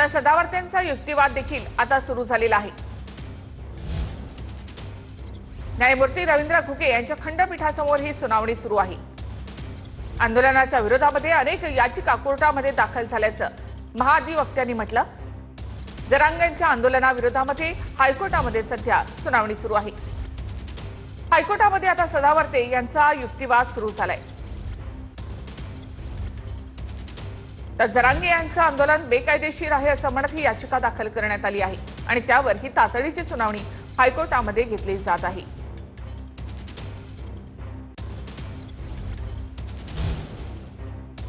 तर सदावर्तेंचा युक्तिवाद देखील आता सुरू झालेला आहे। न्यायमूर्ती रवींद्र घुगे यांच्या खंडपीठासमोर ही सुनावणी सुरू आहे। आंदोलनाच्या विरोधामध्ये अनेक याचिका कोर्टामध्ये दाखल झाल्याचं महाधिवक्त्यांनी म्हटलं। जरांगेंच्या आंदोलनाविरोधामध्ये हायकोर्टामध्ये सध्या सुनावणी सुरू आहे। हायकोर्टामध्ये आता सदावर्ते यांचा युक्तिवाद सुरू झालाय। तर जरांगे यांचं आंदोलन बेकायदेशीर आहे असं म्हणत ही याचिका दाखल करण्यात आली आहे आणि त्यावर ही तातडीची सुनावणी हायकोर्टामध्ये घेतली जात आहे।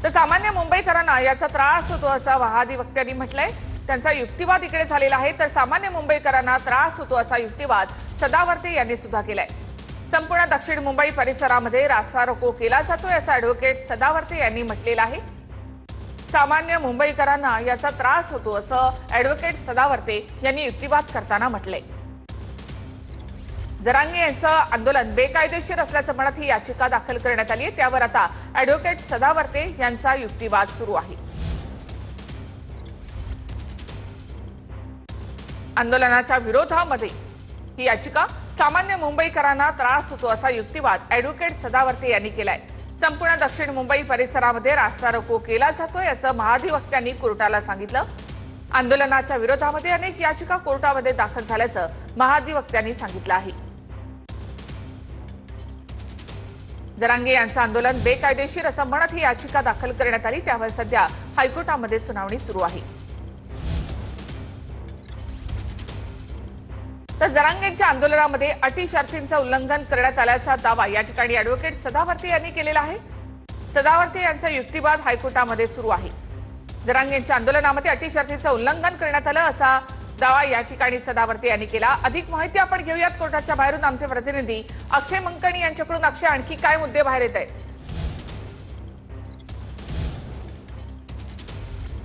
तर सामान्य मुंबईकरांना याचा त्रास होतो असं महाधिवक्त्यांनी म्हटलंय। त्यांचा युक्तिवाद इकडे झालेला आहे, तर सामान्य मुंबईकरांना त्रास होतो असा युक्तिवाद सदावर्ते यांनी सुद्धा केलाय। संपूर्ण दक्षिण मुंबई परिसरामध्ये रास्ता रोको केला जातोय असं ॲडव्होकेट सदावर्ते यांनी म्हटलेलं आहे। सामान्य मुंबईकरांना याचा त्रास होतो असं ॲडव्होकेट सदावर्ते यांनी युक्तिवाद करताना म्हटलंय। जरांगे यांचं आंदोलन बेकायदेशीर असल्याचं म्हणत ही याचिका दाखल करण्यात आली आहे। त्यावर आता ॲडव्होकेट सदावर्ते यांचा युक्तिवाद सुरू आहे। आंदोलनाच्या विरोधामध्ये ही याचिका सामान्य मुंबईकरांना त्रास होतो असा युक्तिवाद ॲडव्होकेट सदावर्ते यांनी केलाय। संपूर्ण दक्षिण मुंबई परिसरामध्ये रास्ता रोको केला जातोय असं महाधिवक्त्यांनी कोर्टाला सांगितलं। आंदोलनाच्या विरोधामध्ये अनेक याचिका कोर्टामध्ये दाखल झाल्याचं महाधिवक्त्यांनी सांगितलं आहे। जरांगे यांचं आंदोलन बेकायदेशीर असं म्हणत ही याचिका दाखल करण्यात आली। त्यावर सध्या हायकोर्टामध्ये सुनावणी सुरू आहे। तर जरांगेंच्या आंदोलनामध्ये अटी शर्तींचं उल्लंघन करण्यात आल्याचा दावा या ठिकाणी ॲडव्होकेट सदावर्ते यांनी केलेला आहे। सदावर्ते यांचा युक्तिवाद हायकोर्टामध्ये सुरू आहे। जरांगेंच्या आंदोलनामध्ये अटी शर्तींचं उल्लंघन करण्यात आलं असा दावा या ठिकाणी सदावर्ते यांनी केला। अधिक माहिती आपण घेऊयात कोर्टाच्या बाहेरून आमचे प्रतिनिधी अक्षय मंकणी यांच्याकडून। अक्षय, आणखी काय मुद्दे बाहेर येत आहेत?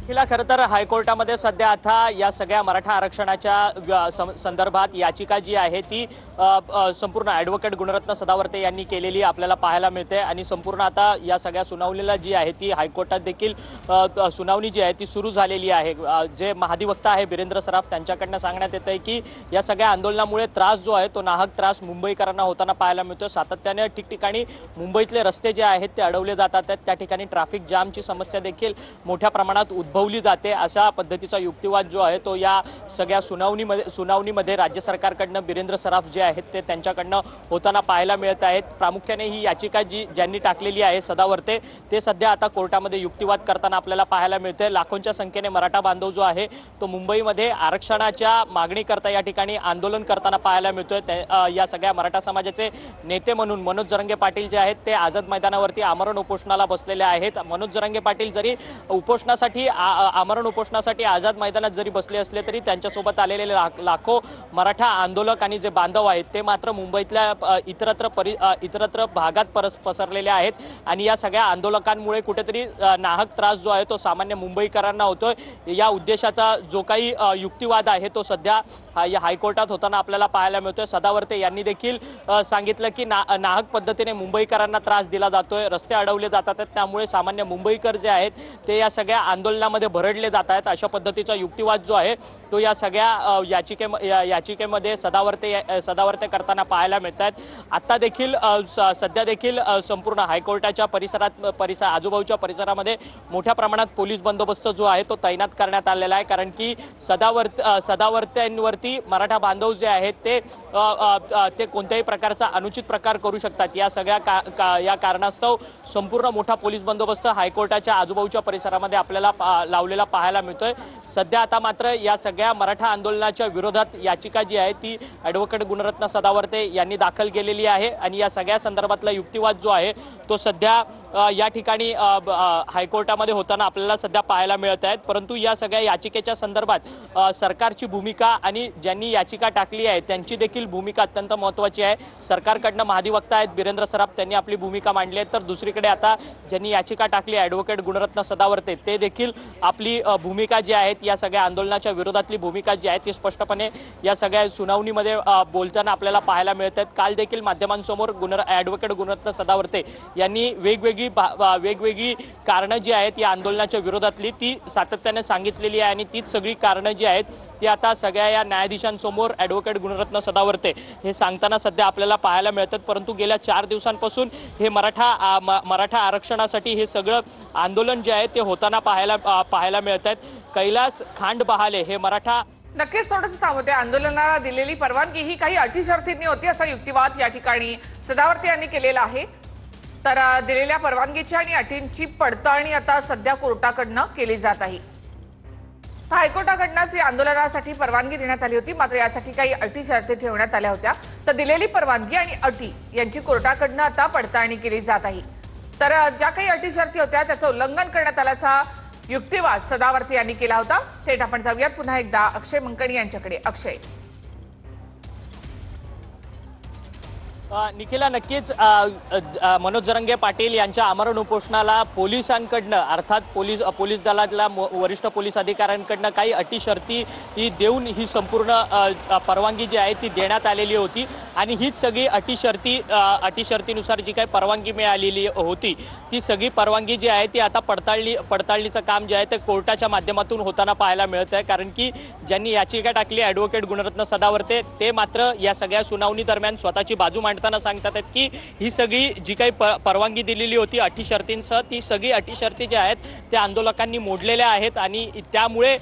हिला खरं तर हायकोर्टामध्ये सध्या आता या सगळ्या मराठा आरक्षणाच्या संदर्भात याचिका जी आहे ती संपूर्ण ॲडव्होकेट गुणरत्न सदावर्ते यांनी केलेली आपल्याला पाहायला मिळते आणि संपूर्ण आता या सगळ्या सुनावणीला जी आहे ती हायकोर्टात देखील सुनावणी जी आहे ती सुरू झालेली आहे। जे महाधिवक्ता आहे वीरेंद्र सराफ त्यांच्याकडनं सांगण्यात येत आहे की या सगळ्या आंदोलनामुळे त्रास जो आहे तो नाहक त्रास मुंबईकरांना होताना पाहायला मिळतो। सातत्याने ठिकठिकाणी मुंबईतले रस्ते जे आहेत ते अडवले जातात, त्या ठिकाणी ट्रॅफिक जामची समस्या देखील मोठ्या प्रमाणात उद्भवली जाते। अशा पद्धतीचा युक्तिवाद जो आहे तो या सगळ्या सुनावणीमध्ये राज्य सरकारकडनं वीरेंद्र सराफ जे आहेत ते त्यांच्याकडनं होताना पाहायला मिळत आहेत। प्रामुख्याने ही याचिका ज्यांनी टाकलेली आहे सदावर्ते, ते सध्या आता कोर्टामध्ये युक्तिवाद करताना आपल्याला पाहायला मिळते। लाखोंच्या संख्येने मराठा बांधव जो आहे तो मुंबईमध्ये आरक्षणाच्या मागणीकरता या ठिकाणी आंदोलन करताना पाहायला मिळतोय। या सगळ्या मराठा समाजाचे नेते म्हणून मनोज जरांगे पाटील जे आहेत ते आझाद मैदानावरती आमरण उपोषणाला बसलेले आहेत। मनोज जरांगे पाटील जरी आमरण उपोषणासाठी आझाद मैदानात जरी बसले असले तरी त्यांच्यासोबत आलेले लाखो मराठा आंदोलक आणि जे बांधव आहेत ते मात्र मुंबईतल्या इतरत्र भागात पसरलेले आहेत आणि या सगळ्या आंदोलकांमुळे कुठेतरी नाहक त्रास जो आहे तो सामान्य मुंबईकरांना होतोय। या उद्देशाचा जो काही युक्तिवाद आहे तो सध्या हायकोर्टात होताना आपल्याला पाहायला मिळतोय। सदावर्ते यांनी देखील सांगितलं की नाहक पद्धतीने मुंबईकरांना त्रास दिला जातोय, रस्ते अडवले जातात, त्यामुळे सामान्य मुंबईकर जे आहेत ते या सगळ्या आंदोलनामध्ये भरडले जात आहेत। अशा पद्धतीचा युक्तिवाद जो आहे तो या सगळ्या याचिकेमध्ये सदावर्ते करताना पाहायला मिळत आहेत। आता देखील सध्या देखील संपूर्ण हायकोर्टाच्या आजूबाजूच्या परिसरामध्ये मोठ्या प्रमाणात पोलीस बंदोबस्त जो आहे तो तैनात करण्यात आलेला आहे, कारण की सदावर्त्यांवरती मराठा बांधव जे आहेत ते कोणत्याही प्रकारचा अनुचित प्रकार करू शकतात। या सगळ्या या कारणास्तव संपूर्ण मोठा पोलीस बंदोबस्त हायकोर्टाच्या आजूबाजूच्या परिसरामध्ये आपल्याला लावलेला पाहायला मिळतोय। सध्या आता मात्र या सगळ्या मराठा आंदोलनाच्या विरोधात याचिका जी आहे ती ॲडव्होकेट गुणरत्न सदावर्ते यांनी दाखल केलेली आहे आणि या सगळ्या संदर्भातला युक्तिवाद जो आहे तो सध्या या ठिकाणी हायकोर्टामध्ये होताना आपल्याला सध्या पाहायला मिळत आहेत। परंतु या सगळ्या याचिकेच्या संदर्भात सरकारची भूमिका आणि ज्यांनी याचिका टाकली आहे त्यांची देखील भूमिका अत्यंत महत्त्वाची आहे। सरकारकडनं महाधिवक्ता आहेत वीरेंद्र सराफ, त्यांनी आपली भूमिका मांडली आहे, तर दुसरीकडे आता ज्यांनी याचिका टाकली ॲडव्होकेट गुणरत्न सदावर्ते ते देखील आपली भूमिका जी आहे या सगळ्या आंदोलनाच्या विरोधातली भूमिका जी आहे ती स्पष्टपणे या सगळ्या सुनावणीमध्ये बोलताना आपल्याला पाहायला मिळत आहेत। काल देखील माध्यमांसमोर ॲडव्होकेट गुणरत्न सदावर्ते यांनी वेगवेगळी कारणं जी आहेत या आंदोलनाच्या विरोधातली ती सातत्याने सांगितलेली आहे आणि तीच सगळी कारणं जी आहेत ती आता सगळ्या या न्यायाधीशांसमोर ॲडव्होकेट गुणरत्न सदावर्ते हे सांगताना सध्या आपल्याला पाहायला मिळतात। परंतु गेल्या 4 दिवसांपासून हे मराठा आरक्षणासाठी हे सगळं आंदोलन जे आहे ते होताना पाहायला मिळत आहेत। कैलास खांड बहाले हे मराठा नक्कीच थोडंसं थांबवते। आंदोलनाला दिलेली परवानगी ही काही अटी शर्तींनी होती असा युक्तिवाद या ठिकाणी सदावर्ते यांनी केलेला आहे। तर दिलेल्या परवानगीची आणि अटींची पडताळणी आता सध्या कोर्टाकडनं केली जात आहे। हायकोर्टाकडनंच या आंदोलनासाठी परवानगी देण्यात आली होती, मात्र यासाठी काही अटी शर्ती ठेवण्यात आल्या होत्या। तर दिलेली परवानगी आणि अटी यांची कोर्टाकडनं आता पडताळणी केली जात आहे। तर ज्या काही अटी शर्ती होत्या त्याचं उल्लंघन करण्यात आल्याचा युक्तिवाद सदावर्ते यांनी केला होता। थेट आपण जाऊयात पुन्हा एकदा अक्षय मंकणी यांच्याकडे। अक्षय, निखिला, नक्कीच मनोज जरंगे पाटील यांच्या आमरण उपोषणाला पोलिसांकडनं अर्थात पोलीस दलातल्या वरिष्ठ पोलीस अधिकाऱ्यांकडनं काही अटी शर्ती देऊन ही संपूर्ण परवानगी जी आहे ती देण्यात आलेली होती आणि हीच सगळी अटी शर्तीनुसार जी काही परवानगी मिळालेली होती ती सगळी परवानगी जी आहे ती आता पडताळणीचं काम जे आहे ते कोर्टाच्या माध्यमातून होताना पाहायला मिळत आहे। कारण की ज्यांनी याचिका टाकली ॲडव्होकेट गुणरत्न सदावर्ते ते मात्र या सगळ्या सुनावणी दरम्यान स्वतःची बाजू मांडताना सांगतात आहेत की ही सगळी जी काही परवानगी दिलेली होती अटी शर्तींसह ती सगळी अटी शर्ती ज्या आहेत त्या आंदोलकांनी मोडलेल्या आहेत आणि त्यामुळे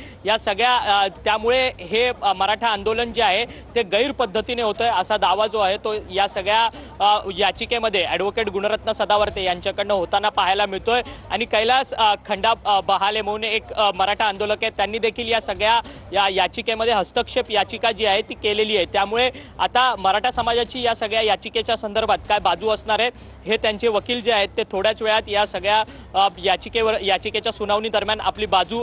हे मराठा आंदोलन जे आहे ते गैर पद्धतीने होतंय असा दावा जो आहे तो या सगळ्या याचिकेमध्ये ॲडव्होकेट गुणरत्न सदावर्ते यांच्याकडनं होताना पाहायला मिळतोय। आणि कैलास खंडा बहाले म्हणून एक मराठा आंदोलक आहेत, त्यांनी देखील या सगळ्या याचिकेमध्ये हस्तक्षेप याचिका जी आहे ती केलेली आहे। त्यामुळे आता मराठा समाजाची या सगळ्या याचिकेच्या संदर्भात काय बाजू असणार आहे हे त्यांचे वकील जे आहेत ते थोड्याच वेळात या सगळ्या याचिकेच्या सुनावणी दरम्यान आपली बाजू